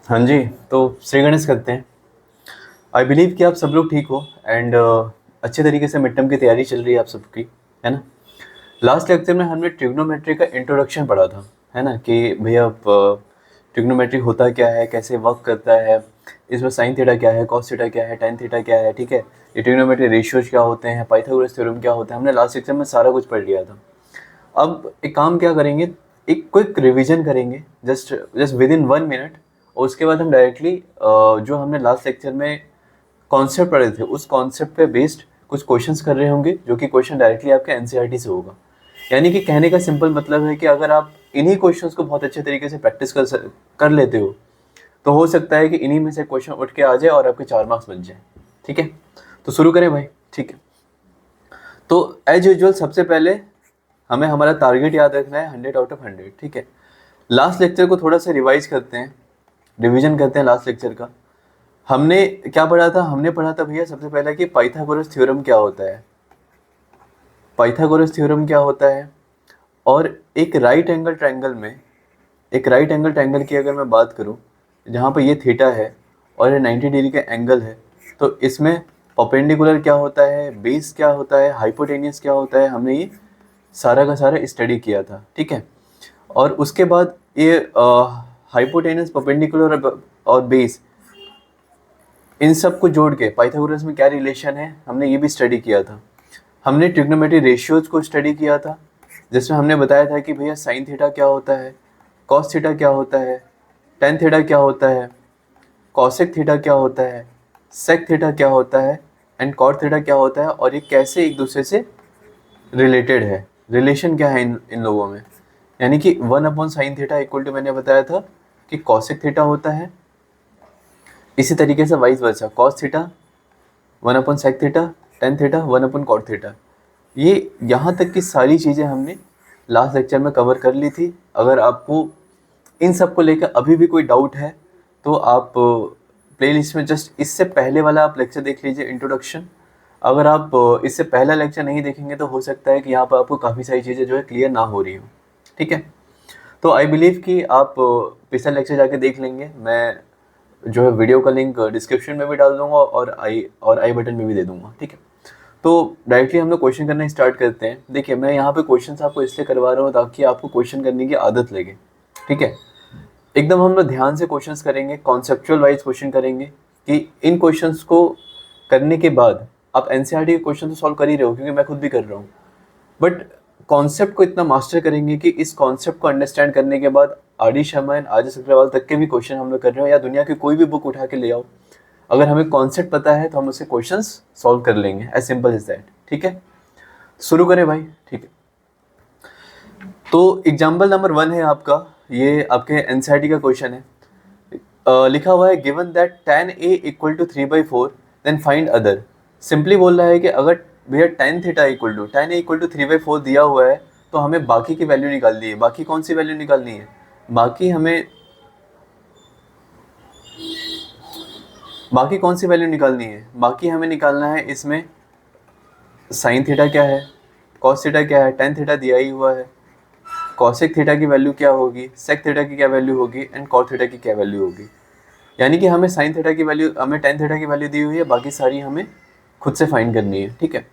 हाँ जी। तो श्री गणेश करते हैं। आई बिलीव कि आप सब लोग ठीक हो एंड अच्छे तरीके से मिड टर्म की तैयारी चल रही है आप सबकी, है ना। लास्ट लेक्चर में हमने ट्रिग्नोमेट्री का इंट्रोडक्शन पढ़ा था, है ना, कि भैया ट्रिग्नोमेट्री होता क्या है, कैसे वर्क करता है, इसमें साइन थीटा क्या है, कॉस थीटा क्या है, टेन थीटा क्या है, ठीक है। ये ट्रिग्नोमेट्री रेशियोज क्या होते हैं, पाइथागोरस थ्योरम क्या होता है, हमने लास्ट लेक्चर में सारा कुछ पढ़ लिया था। अब एक काम क्या करेंगे, एक क्विक रिवीजन करेंगे, just just with in 1 minute. और उसके बाद हम डायरेक्टली जो हमने लास्ट लेक्चर में कॉन्सेप्ट पढ़े थे उस कॉन्सेप्ट पे बेस्ड कुछ क्वेश्चंस कर रहे होंगे, जो कि क्वेश्चन डायरेक्टली आपके एनसीईआरटी से होगा। यानी कि कहने का सिंपल मतलब है कि अगर आप इन्हीं क्वेश्चंस को बहुत अच्छे तरीके से प्रैक्टिस कर लेते हो, तो हो सकता है कि इन्हीं में से क्वेश्चन उठ के आ जाए और आपके 4 मार्क्स बन जाए। ठीक है, तो शुरू करें भाई। ठीक है, तो एज यूजुअल सबसे पहले हमें हमारा टारगेट याद रखना है 100 आउट ऑफ 100। ठीक है, लास्ट लेक्चर को थोड़ा सा रिवाइज करते हैं, रिवीजन करते हैं लास्ट लेक्चर का। हमने क्या पढ़ा था, हमने पढ़ा था भैया सबसे पहले कि पाइथागोरस थ्योरम क्या होता है, पाइथागोरस थ्योरम क्या होता है। और एक राइट एंगल ट्रायंगल में, एक राइट एंगल ट्रायंगल की अगर मैं बात करूं, जहां पर ये थीटा है और ये 90 डिग्री का एंगल है, तो इसमें परपेंडिकुलर क्या होता है, बेस क्या होता है, हाइपोटेनियस क्या होता है, हमने ये सारा का सारा स्टडी किया था। ठीक है, और उसके बाद ये हाइपोटेनस, परपेंडिकुलर और बेस, इन सब को जोड़ के पाइथागोरस में क्या रिलेशन है, हमने ये भी स्टडी किया था। हमने ट्रिग्नोमेट्री रेशियोज को स्टडी किया था, जिसमें हमने बताया था कि भैया साइन थीटा क्या होता है, कॉस थीटा क्या होता है, टेन थीटा क्या होता है, कॉसेक थीटा क्या होता है, सेक थीटा क्या होता है, एंड कॉट थीटा क्या होता है, और ये कैसे एक दूसरे से रिलेटेड है, रिलेशन क्या है इन इन लोगों में। यानी कि 1/sin थीटा इक्वल टू, मैंने बताया था कि कॉसेक थीटा होता है, इसी तरीके से vice versa cos theta 1/sec theta, tan theta 1/cot theta. ये यहाँ तक की सारी चीज़ें हमने लास्ट लेक्चर में कवर कर ली थी। अगर आपको इन सब को लेकर अभी भी कोई डाउट है, तो आप प्लेलिस्ट में जस्ट इससे पहले वाला आप लेक्चर देख लीजिए, इंट्रोडक्शन। अगर आप इससे पहला लेक्चर नहीं देखेंगे, तो हो सकता है कि यहाँ पर आपको काफ़ी सारी चीज़ें जो है क्लियर ना हो रही हो। ठीक है, तो आई बिलीव कि आप पिछला लेक्चर जाके देख लेंगे। मैं जो है वीडियो का लिंक डिस्क्रिप्शन में भी डाल दूंगा और आई बटन में भी दे दूंगा। ठीक है, तो डायरेक्टली हम लोग क्वेश्चन करना स्टार्ट करते हैं। देखिए, मैं यहाँ पे क्वेश्चंस आपको इसलिए करवा रहा हूँ ताकि आपको क्वेश्चन करने की आदत लगे। ठीक है, एकदम हम लोग ध्यान से क्वेश्चंस करेंगे, कॉन्सेप्चुअल वाइज क्वेश्चन करेंगे, कि इन क्वेश्चंस को करने के बाद आप एनसीईआरटी के क्वेश्चन तो सॉल्व कर ही रहे हो, क्योंकि मैं खुद भी कर रहा हूँ। बट कॉन्सेप्ट को इतना मास्टर करेंगे कि इस कॉन्सेप्ट को अंडरस्टैंड करने के बाद R D Sharma and R S Agarwal तक के भी क्वेश्चन हम लोग कर रहे हो, या दुनिया की कोई भी बुक उठा के ले आओ, अगर हमें कॉन्सेप्ट पता है तो हम उससे क्वेश्चंस सॉल्व कर लेंगे। As simple is that. ठीक है, शुरू करें भाई। ठीक है, तो एग्जाम्पल नंबर 1 है आपका, ये आपके एनसीईआरटी का क्वेश्चन है। लिखा हुआ है given that tan a equal to 3/4 then find other. Simply बोल रहा है कि अगर भैया tan थीटा इक्वल टू 3/4 दिया हुआ है, तो हमें बाकी की वैल्यू निकालनी है। बाकी कौन सी वैल्यू निकालनी है, बाकी कौन सी वैल्यू निकालनी है, बाकी हमें निकालना है इसमें साइन थीटा क्या है, कॉस थीटा क्या है, टेन थीटा दिया ही हुआ है, कॉसेक थीटा की वैल्यू क्या होगी, सेक थीटा की क्या वैल्यू होगी, एंड कॉट थीटा की क्या वैल्यू होगी। यानी कि हमें साइन थीटा की वैल्यू, हमें टेन थीटा की वैल्यू दी हुई है, बाकी सारी हमें खुद से फाइंड करनी है। ठीक है,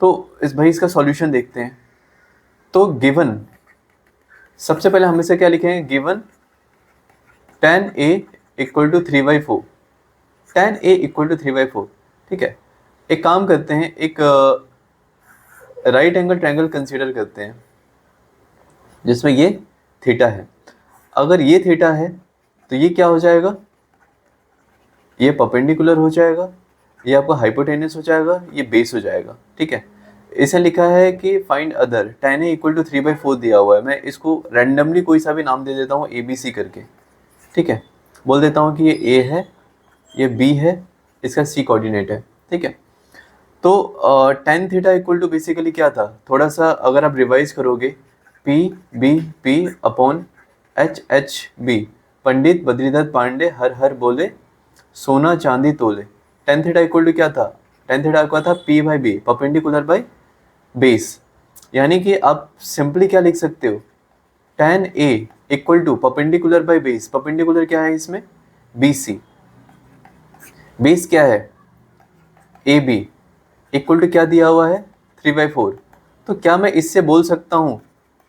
तो इस भाई इसका सॉल्यूशन देखते हैं। तो गिवन, सबसे पहले हम इसे क्या लिखेंगे, given tan a equal to 3/4, tan a equal to 3/4। ठीक है, एक काम करते हैं, एक राइट एंगल ट्रायंगल कंसीडर करते हैं जिसमें ये थीटा है। अगर ये थीटा है तो ये क्या हो जाएगा, ये परपेंडिकुलर हो जाएगा, ये आपका हाइपोटेनस हो जाएगा, ये बेस हो जाएगा। ठीक है, इसे लिखा है कि find other, tan a equal to 3/4 दिया हुआ है। मैं इसको रैंडमली कोई सा भी नाम दे देता हूँ, ABC करके। ठीक है, बोल देता हूँ कि ये A है, ये B है, इसका C कोऑर्डिनेट है। ठीक है, तो tan theta equal to basically क्या था, थोड़ा सा अगर आप रिवाइज करोगे, P upon H Pandit Badridhar Pande हर हर बोले, सोना चांदी तोले। टेन थीटा इक्वल टू क्या था, टेन थीटा का था P/B, परपेंडिकुलर बाय बेस। यानी कि आप सिंपली क्या लिख सकते हो, tan A equal to perpendicular by base. Perpendicular क्या है इसमें, BC, बेस क्या है AB इक्वल टू क्या दिया हुआ है 3/4। तो क्या मैं इससे बोल सकता हूँ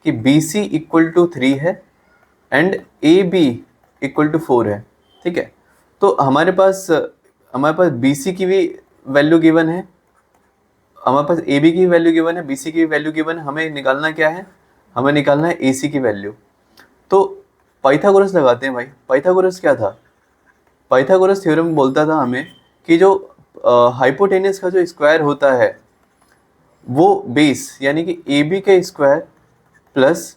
कि BC इक्वल टू 3 है एंड AB इक्वल टू 4 है, ठीक है। तो हमारे पास BC की भी वैल्यू गिवन है, हमारे पास AB की भी वैल्यू गिवन है, BC की भी वैल्यू गिवन है। हमें निकालना क्या है, हमें निकालना है AC की वैल्यू। तो पाइथागोरस लगाते हैं भाई। पाइथागोरस क्या था, पाइथागोरस थ्योरम बोलता था हमें कि जो हाइपोटेनस का जो स्क्वायर होता है वो बेस यानी कि AB के स्क्वायर प्लस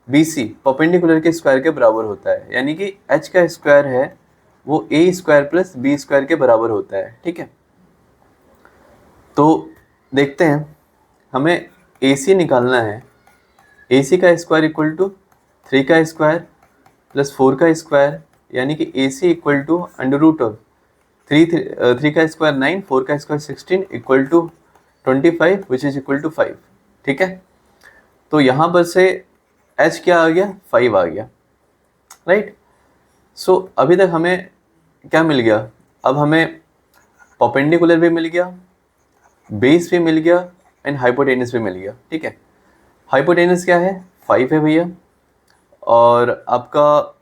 BC परपेंडिकुलर के स्क्वायर के बराबर होता है, यानी कि H का स्क्वायर है वो A square plus B square के बराबर होता है, ठीक है। तो देखते हैं, हमें AC निकालना है। AC का स्क्वायर इक्वल टू 3 का स्क्वायर प्लस 4 का स्क्वायर, यानी कि AC equal to under root of 3 का स्क्वायर 9, 4 का square 16 equal to 25 which is equal to 5, ठीक है। तो यहाँ पर से H क्या आ गया 5 आ गया, राइट। सो अभी तक हमें क्या मिल गया, अब हमें परपेंडिकुलर भी मिल गया, बेस भी मिल गया एंड हाइपोटेनस भी मिल गया, ठीक है। हाइपोटेनस क्या है 5 है भैया, और आपका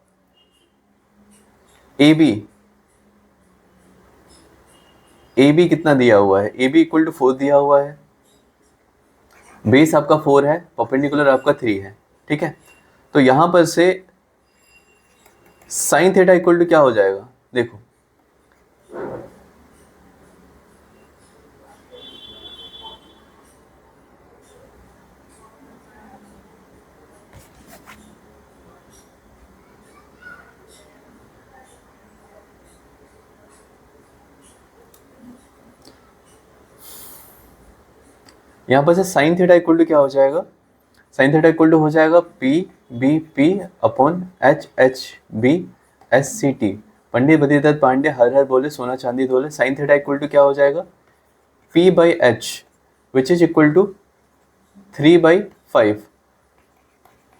AB कितना दिया हुआ है, AB इक्वल टू 4 दिया हुआ है, बेस आपका 4 है, परपेंडिकुलर आपका 3 है, ठीक है। तो यहाँ पर से साइन थीटा इक्वल टू क्या हो जाएगा, देखो यहाँ पर से साइन थीटा इक्वल टू क्या हो जाएगा, साइन थीटा इक्वल टू हो जाएगा PBP अपॉन HHB SCT। पंडित बद्रीदत्त पांडे हर हर बोले सोना चांदी तोले। साइन थीटा इक्वल टू क्या हो जाएगा P/H which is equal to 3/5।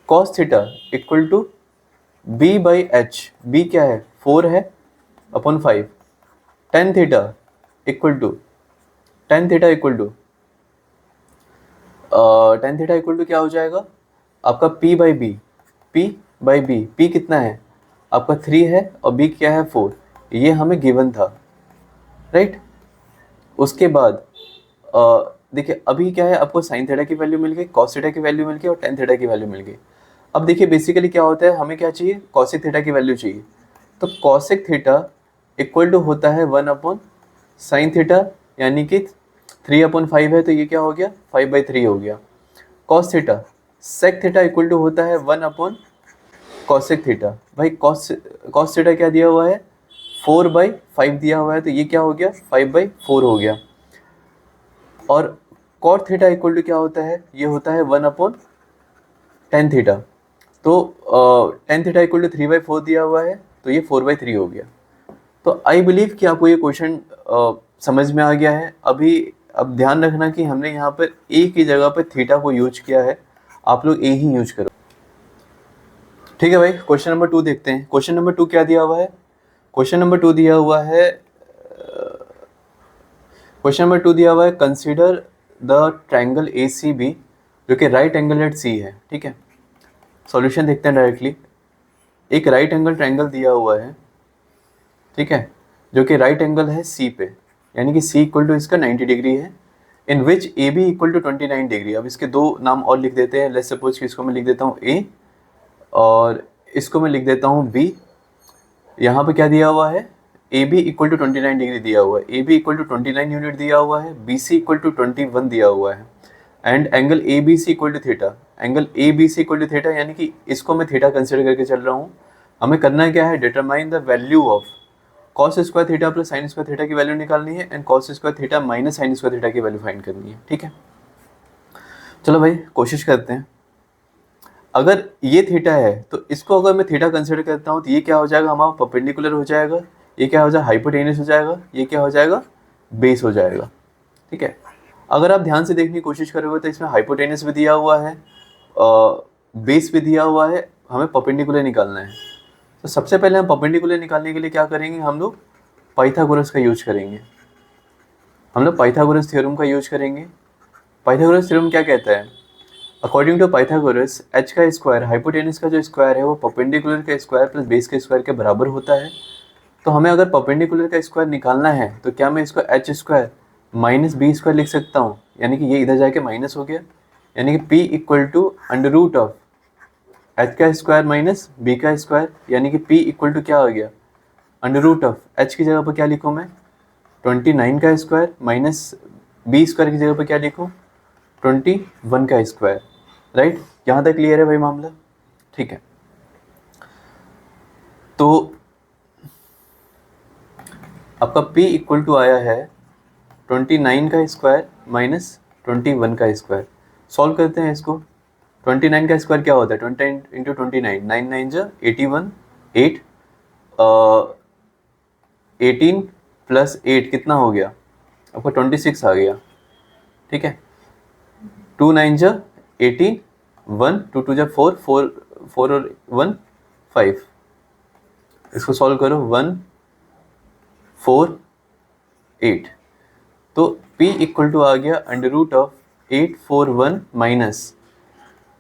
Cos theta equal to B/H, B क्या है 4 है upon 5। Tan theta equal to क्या हो जाएगा आपका P/B। P कितना है आपका 3 है और B क्या है 4, ये हमें गिवन था, राइट। उसके बाद देखिए अभी क्या है, आपको साइन थीटा की वैल्यू मिल गई, कॉस थीटा की वैल्यू मिल गई और टेन थीटा की वैल्यू मिल गई। अब देखिए बेसिकली क्या होता है, हमें क्या चाहिए कॉसिक थीटा की वैल्यू चाहिए। तो कॉसिक थीटा इक्वल टू होता है 1 अपॉन साइन थीटा, यानी कि 3/5 है तो ये क्या हो गया 5/3 हो गया। Cos theta sec theta equal to होता है 1 अपॉन कॉसिक थीटा। भाई कॉस थीटा क्या दिया हुआ है 4/5 दिया हुआ है, तो ये क्या हो गया 5/4 हो गया। और कॉट थीटा इक्वल टू क्या होता है, ये होता है 1 अपॉन टेन थीटा। तो टेन थीटा इक्वल टू 3/4 दिया हुआ है, तो ये 4/3 हो गया। तो आई बिलीव कि आपको ये क्वेश्चन समझ में आ गया है। अब ध्यान रखना कि हमने यहाँ पर ए की जगह पर थीटा को यूज किया है, आप लोग ए ही यूज करो, ठीक है भाई। क्वेश्चन नंबर 2 देखते हैं। क्वेश्चन नंबर 2 क्या दिया हुआ है, क्वेश्चन नंबर 2 दिया हुआ है कंसीडर द ट्रायंगल ACB जो कि राइट एंगल एट C है, ठीक है। सॉल्यूशन देखते हैं डायरेक्टली। एक राइट एंगल ट्रायंगल दिया हुआ है, ठीक है, जो कि राइट एंगल है C पे, यानी कि C इक्वल टू इसका 90 डिग्री है, इन विच AB इक्वल टू 29 डिग्री। अब इसके दो नाम और लिख देते हैं। लेट्स सपोज कि इसको मैं लिख देता हूँ A और इसको मैं लिख देता हूँ B। यहाँ पे क्या दिया हुआ है AB इक्वल टू 29 डिग्री दिया हुआ है, AB इक्वल टू 29 यूनिट दिया हुआ है, BC इक्वल टू 21 दिया हुआ है, and angle ABC equal to theta. Angle ABC equal to theta, यानी कि इसको मैं थीटा कंसिडर करके चल रहा हूँ। हमें करना क्या है, determine the value of cos square theta plus sine square theta की वैल्यू निकालनी है and cos square theta minus sine square theta की वैल्यू फाइंड करनी है, ठीक है। चलो भाई कोशिश करते हैं। अगर ये थीटा है तो इसको अगर मैं थीटा कंसिडर करता हूँ तो ये क्या हो जाएगा हमारा परपेंडिकुलर हो जाएगा, ये क्या हो जाएगा हाइपोटेनस हो जाएगा, ये क्या हो जाएगा बेस हो जाएगा, ठीक है। अगर आप ध्यान से देखने की कोशिश करोगे तो इसमें हाइपोटेनस भी दिया हुआ है, बेस भी दिया हुआ है, हमें परपेंडिकुलर निकालना है। तो सबसे पहले हम परपेंडिकुलर निकालने के लिए क्या करेंगे, हम लोग पाइथागोरस का यूज करेंगे। हम लोग पाइथागोरस थ्योरम का यूज करेंगे। पाइथागोरस थ्योरम क्या कहता है, अकॉर्डिंग टू पाइथागोरस एच का स्क्वायर हाइपोटेनस का जो स्क्वायर है वो परपेंडिकुलर का स्क्वायर प्लस बेस के स्क्वायर के बराबर होता है। तो हमें अगर परपेंडिकुलर का स्क्वायर निकालना है तो क्या मैं इसको H square minus B square लिख सकता हूँ, यानी कि ये इधर जाके माइनस हो गया, यानी कि p equal to under root of H का स्क्वायर माइनस बी का स्क्वायर, यानी कि p इक्वल टू क्या हो गया, अंडर रूट ऑफ एच की जगह पर क्या लिखूँ मैं 29 का स्क्वायर माइनस बी स्क्वायर की जगह पर क्या लिखूँ 21 का स्क्वायर। राइट, यहाँ तक क्लियर है भाई मामला? ठीक है, तो आपका p इक्वल टू आया है 29 का स्क्वायर माइनस 21 का स्क्वायर। सॉल्व करते हैं इसको। 29 का स्क्वायर क्या होता है, 29 इंटू 29, 9 9 जा 81, 8 18 प्लस 8 कितना हो गया आपका 26 आ गया। ठीक है, 2 9 जा 18, 1 2 2 जा 4 4 4 और 1 5, इसको सॉल्व करो 1 4 8, तो p इक्वल टू आ गया under root of 841 minus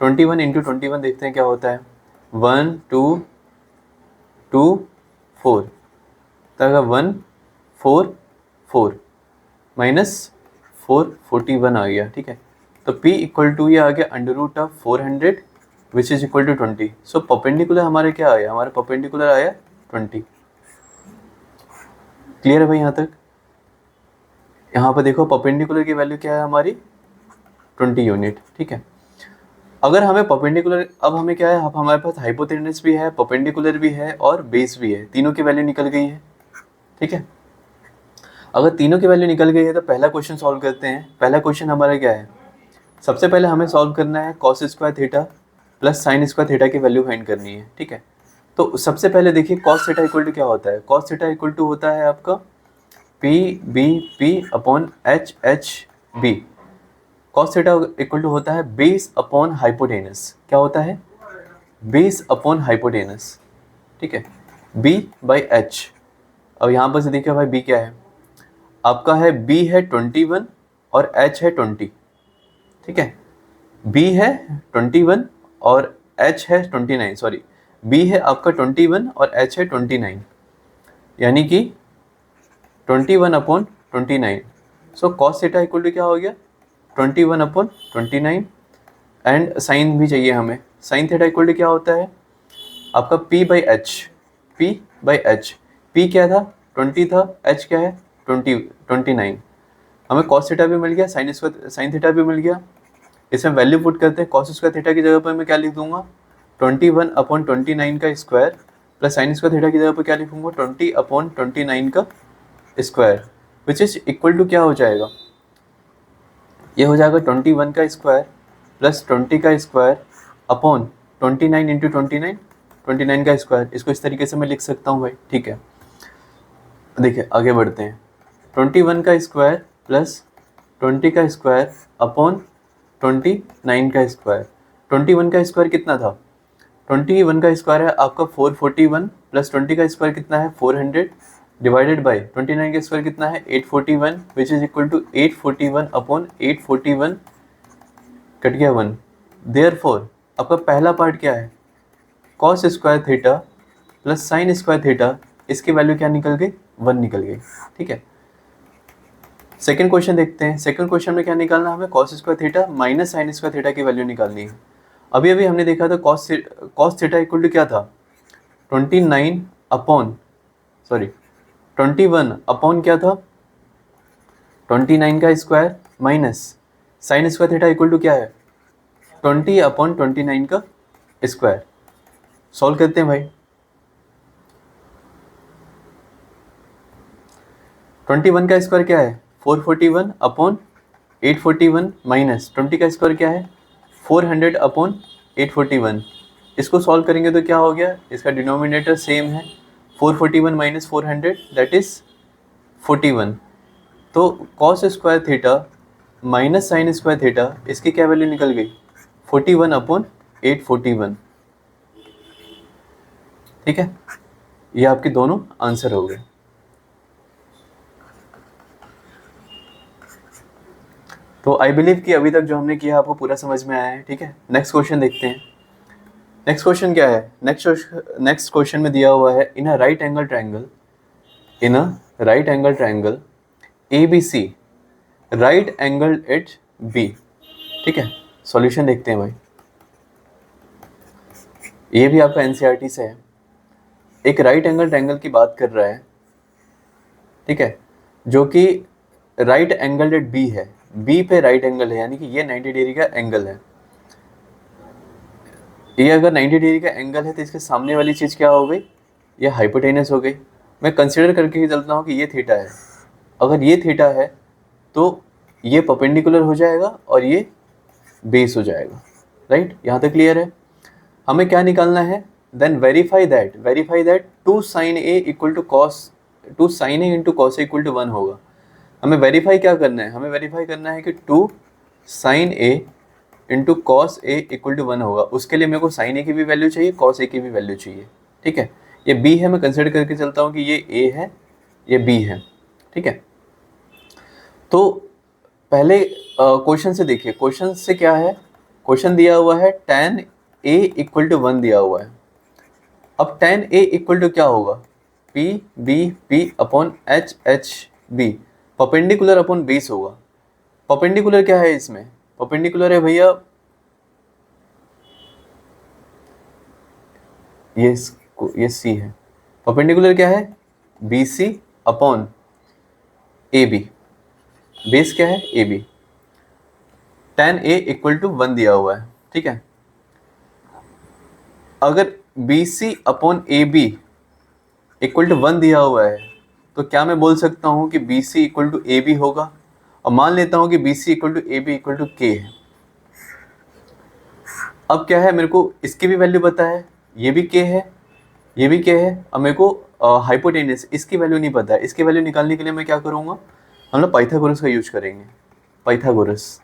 21 into 21 देखते हैं क्या होता है 1 2 2 4 तक 1 4 4 माइनस 4 41 आ गया। ठीक है, तो p इक्वल टू ये आ गया under root of 400 which is equal to 20। So perpendicular हमारे क्या आया, हमारा परपेंडिकुलर आया 20। क्लियर है भाई यहाँ तक? यहाँ पर देखो परपेंडिकुलर की वैल्यू क्या है हमारी 20 यूनिट। ठीक है, अगर हमें परपेंडिकुलर, अब हमें क्या है, अब हमारे पास हाइपोटेनस भी है, परपेंडिकुलर भी है और बेस भी है, तीनों की वैल्यू निकल गई है। ठीक है, अगर तीनों की वैल्यू निकल गई है तो पहला क्वेश्चन सॉल्व करते हैं। पहला क्वेश्चन हमारा क्या है, सबसे पहले हमें सॉल्व करना है cos square theta plus sine square theta की वैल्यू फाइंड करनी है। ठीक है, तो सबसे पहले देखिए कॉस थीटा इक्वल टू क्या होता है, कॉस थीटा इक्वल टू होता है आपका P B P upon H H B. Cos theta equal to होता है बेस अपॉन हाइपोटेनस, क्या होता है बेस अपॉन हाइपोटेनस। ठीक है, b बाई एच। अब यहाँ पर से देखिए भाई b क्या है आपका, है b है 21 और h है 20। ठीक है, b है 21 और h है 29, सॉरी b है आपका 21 और h है 29, यानी कि 21 upon 29। So cos theta equal to क्या हो गया 21 अपॉन 29, एंड साइन भी चाहिए हमें। साइन थीटा इक्वल टू क्या होता है आपका p by H, p by H. p क्या था 20 था, h क्या है 29। हमें कॉस थीटा भी मिल गया, साइन थीटा भी मिल गया। इसमें वैल्यू पुट करते हैं, कॉस स्क्वायर थीटा की जगह पर मैं क्या लिख दूंगा 21 अपॉन 29 का square plus sine square theta की जगह पर क्या लिखूंगा 20 अपॉन 29 का square, which is equal to क्या हो जाएगा, ये हो जाएगा 21 का स्क्वायर प्लस 20 का स्क्वायर अपॉन 29 इंटू 29 का स्क्वायर। इसको इस तरीके से मैं लिख सकता हूँ भाई। ठीक है, देखिए आगे बढ़ते हैं, 21 का स्क्वायर प्लस 20 का स्क्वायर अपॉन 29 का स्क्वायर। 21 का स्क्वायर कितना था, 21 का स्क्वायर है आपका 441 प्लस 20 का स्क्वायर कितना है 400 डिवाइडेड बाय 29 का स्क्वायर कितना है 841 which is equal to 841 upon 841 cut गया 1। देयरफॉर आपका पहला पार्ट क्या है cos square theta plus sine square theta, इसकी वैल्यू क्या निकल गई 1 निकल गई। ठीक है, सेकंड क्वेश्चन देखते हैं। सेकंड क्वेश्चन में क्या निकालना है हमें cos square theta minus sine square theta की वैल्यू निकालनी है। अभी अभी हमने देखा था कॉस थीटा इक्वल टू क्या था 29 अपॉन सॉरी 21 अपॉन क्या था 29 का square minus sine square theta equal to क्या है 20 अपॉन 29 का स्क्वायर। सॉल्व करते हैं भाई। 21 का स्क्वायर क्या है 441 अपॉन 841 माइनस 20 का स्क्वायर क्या है 400 अपॉन 841। इसको सॉल्व करेंगे तो क्या हो गया, इसका डिनोमिनेटर सेम है 441 माइनस 400 दैट इज 41। तो cos square theta minus sine square theta, इसकी क्या वैल्यू निकल गई 41 अपॉन 841। ठीक है, ये आपके दोनों आंसर हो गए। तो आई बिलीव कि अभी तक जो हमने किया आपको पूरा समझ में आया है। ठीक है, नेक्स्ट क्वेश्चन देखते हैं। नेक्स्ट क्वेश्चन क्या है? नेक्स्ट क्वेश्चन में दिया हुआ है, in a right angle triangle A B C, right angle at B. ठीक है, सॉल्यूशन देखते हैं भाई। ये भी आपका एनसीईआरटी से है। एक राइट एंगल ट्रायंगल की बात कर रहा है, ठीक है, जो कि राइट एंगल एट बी है। बी पे राइट एंगल है, यानी कि ये 90 डिग्री का एंगल है। ये अगर 90 डिग्री का एंगल है तो इसके सामने वाली चीज़ क्या हो गई? ये हाइपोटेनस हो गई। मैं कंसिडर करके ही चलता हूँ कि ये थीटा है। अगर ये थीटा है तो ये परपेंडिकुलर हो जाएगा और ये बेस हो जाएगा। राइट, यहाँ तक क्लियर है? हमें क्या निकालना है? Then verify that 2 sin a equal to cos 2 sin a into cos equal to 1 होगा। हमें वेरीफाई क्या करना है? हमें वेरीफाई करना है कि 2 sin a into cos A equal to 1 होगा। उसके लिए मेरे को साइन ए की भी वैल्यू चाहिए, कॉस ए की भी वैल्यू चाहिए। ठीक है, ये बी है, मैं कंसिडर करके चलता हूँ कि ये ए है, ये बी है। ठीक है, तो पहले क्वेश्चन से देखिए। क्वेश्चन से क्या है? क्वेश्चन दिया हुआ है tan a इक्वल टू 1 दिया हुआ है। अब tan a इक्वल टू क्या होगा? p b p upon h b, perpendicular upon base होगा। परपेंडिकुलर क्या है इसमें? परपेंडिकुलर है भैया ये सी है। परपेंडिकुलर क्या है? B C upon A B. Base क्या है? A B. tan a equal to 1 दिया हुआ है। ठीक है, अगर B C upon A B equal to 1 दिया हुआ है तो क्या मैं बोल सकता हूँ कि B C equal to A B होगा? और मान लेता हूँ कि B C equal to A B equal to K है। अब क्या है, मेरे को इसकी भी वैल्यू पता है, ये भी के है, ये भी के है। अब मेरे को हाइपोटेनस इसकी वैल्यू नहीं पता है। इसकी वैल्यू निकालने के लिए मैं क्या करूँगा? हम लोग पाइथागोरस का यूज करेंगे। पाइथागोरस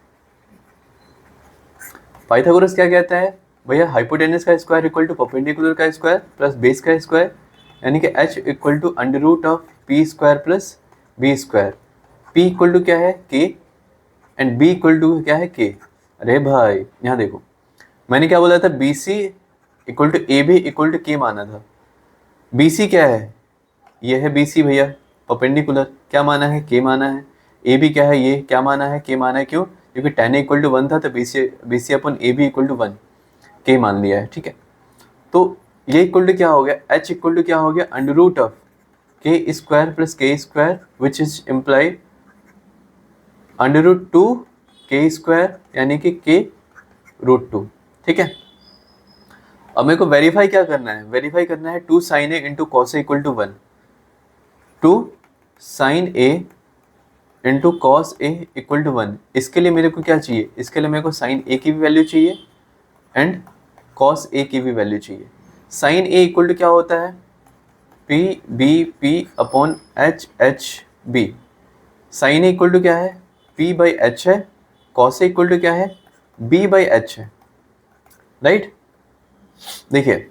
क्या कहता है भैया? हाइपोटेनस का स्क्वायर इक्वल टू परपेंडिकुलर का स्क्वायर प्लस बेस का स्क्वायर, यानी कि h equal to under root of P square plus B square. p equal to क्या है? k, and b equal to क्या है? k। अरे भाई यहाँ देखो, मैंने क्या बोला था? B C equal to A B equal to K माना था। बी सी क्या है? ये है बी सी भैया, परपेंडिकुलर क्या माना है? के माना है। ए बी क्या है? ये क्या माना है? के माना है। क्यों? क्योंकि tan इक्वल टू 1 था तो B C upon A B equal to 1 के मान लिया है। ठीक है, तो ये इक्वल टू क्या हो गया? h इक्वल टू क्या हो गया? Under root of K square plus K square which is imply under root 2 K square, यानी कि के रूट 2। ठीक है, अब मेरे को वेरीफाई क्या करना है? वेरीफाई करना है 2 sin a into cos A equal to 1। 2 sin a into cos A equal to 1। इसके लिए मेरे को क्या चाहिए? इसके लिए मेरे को साइन ए की भी वैल्यू चाहिए एंड कॉस ए की भी वैल्यू चाहिए। साइन ए इक्वल टू क्या होता है? P B P upon H B. Sine A equal to क्या है? पी बाई एच है, कॉस ए इक्वल टू क्या है? बी बाई एच है। राइट, देखिए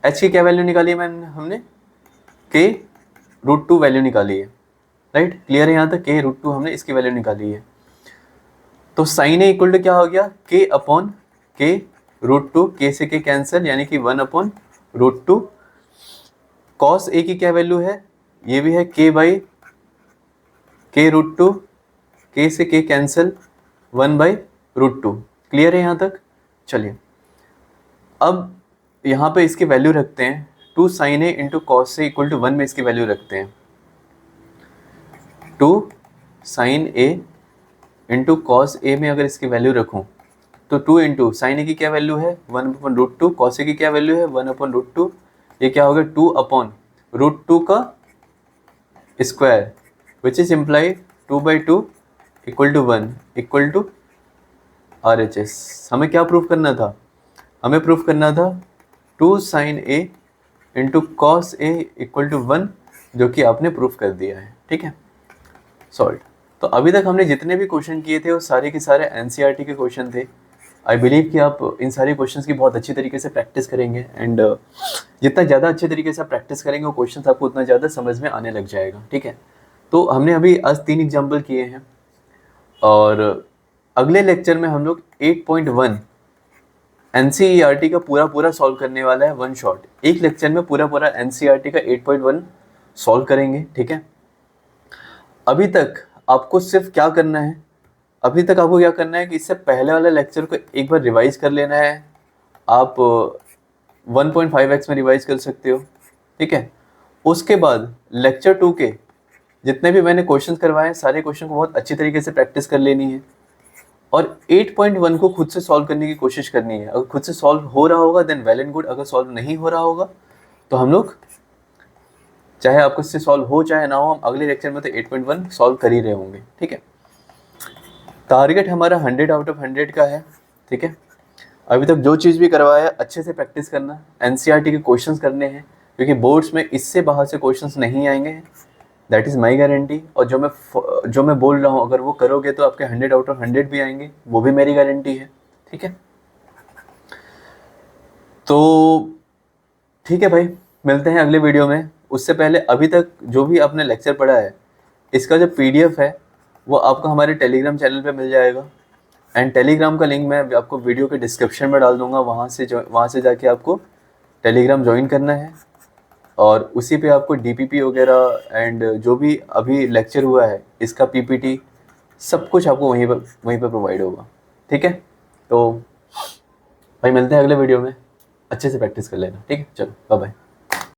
एच की क्या वैल्यू निकाली है हमने? के रूट 2 वैल्यू निकाली है। राइट, क्लियर है यहाँ तक? के रूट 2 हमने इसकी वैल्यू निकाली है। तो साइन ए इक्वल टू क्या हो गया? के अपॉन के रूट 2, के से के कैंसिल, यानी कि 1 अपॉन रूट 2। कॉस ए की क्या वैल्यू है? ये भी है के बाई के रूट 2, के से के कैंसिल, 1 बाई रूट 2। क्लियर है यहाँ तक? चलिए अब यहाँ पे इसकी वैल्यू रखते हैं। 2 sin a into cos A equal to 1 में इसकी वैल्यू रखते हैं। 2 sin a into cos A में अगर इसकी वैल्यू रखूँ तो 2 इंटू साइन ए की क्या वैल्यू है? 1 अपॉन रूट 2। कॉस ए की क्या वैल्यू है? 1 अपॉन रूट 2। ये क्या हो गया? 2 अपॉन रूट 2 का square which is imply 2 by 2 equal to 1 equal to RHS। हमें क्या प्रूफ करना था? हमें प्रूफ करना था 2 sin a into cos A equal to 1, जो कि आपने प्रूफ कर दिया है। ठीक है, सॉल्व। तो अभी तक हमने जितने भी क्वेश्चन किए थे वो सारे के सारे एनसीईआरटी के क्वेश्चन थे। आई बिलीव कि आप इन सारे क्वेश्चंस की बहुत अच्छी तरीके से प्रैक्टिस करेंगे एंड जितना ज़्यादा अच्छे तरीके से आप प्रैक्टिस करेंगे वो क्वेश्चंस आपको उतना ज़्यादा समझ में आने लग जाएगा, ठीक है। तो हमने अभी आज 3 एग्जाम्पल किए हैं और अगले लेक्चर में हम लोग 8.1 एनसीईआरटी का पूरा पूरा सॉल्व करने वाला है, वन शॉट। एक लेक्चर में पूरा पूरा एनसीईआरटी का 8.1 सॉल्व करेंगे, ठीक है। अभी तक आपको सिर्फ क्या करना है, अभी तक आपको क्या करना है कि इससे पहले वाला लेक्चर को एक बार रिवाइज कर लेना है। आप 1.5x में रिवाइज कर सकते हो, ठीक है। उसके बाद लेक्चर 2 के जितने भी मैंने क्वेश्चंस करवाए हैं सारे क्वेश्चन को बहुत अच्छी तरीके से प्रैक्टिस कर लेनी है और 8.1 को खुद से सॉल्व करने की कोशिश करनी है। अगर खुद से सॉल्व हो रहा होगा देन वेल एंड गुड, अगर सॉल्व नहीं हो रहा होगा तो हम लोग, चाहे आपको इससे सॉल्व हो चाहे ना हो, हम अगले लेक्चर में तो 8.1 सॉल्व कर ही रहे होंगे, ठीक है। टारगेट हमारा 100 आउट ऑफ 100 का है, ठीक है। अभी तक जो चीज़ भी करवाया है अच्छे से प्रैक्टिस करना, एनसीईआरटी के क्वेश्चंस करने हैं क्योंकि बोर्ड्स में इससे बाहर से क्वेश्चंस नहीं आएंगे, दैट इज़ माई गारंटी। और जो मैं बोल रहा हूँ अगर वो करोगे तो आपके 100 आउट ऑफ 100 भी आएंगे, वो भी मेरी गारंटी है, ठीक है। तो ठीक है भाई, मिलते हैं अगले वीडियो में। उससे पहले अभी तक जो भी आपने लेक्चर पढ़ा है इसका जो पीडीएफ है वो आपको हमारे टेलीग्राम चैनल पे मिल जाएगा एंड टेलीग्राम का लिंक मैं आपको वीडियो के डिस्क्रिप्शन में डाल दूंगा। वहाँ से जाके आपको टेलीग्राम ज्वाइन करना है और उसी पे आपको डीपीपी वगैरह एंड जो भी अभी लेक्चर हुआ है इसका पीपीटी सब कुछ आपको वहीं पे प्रोवाइड होगा, ठीक है। तो भाई मिलते हैं अगले वीडियो में, अच्छे से प्रैक्टिस कर लेना, ठीक है। चलो बाय बाय।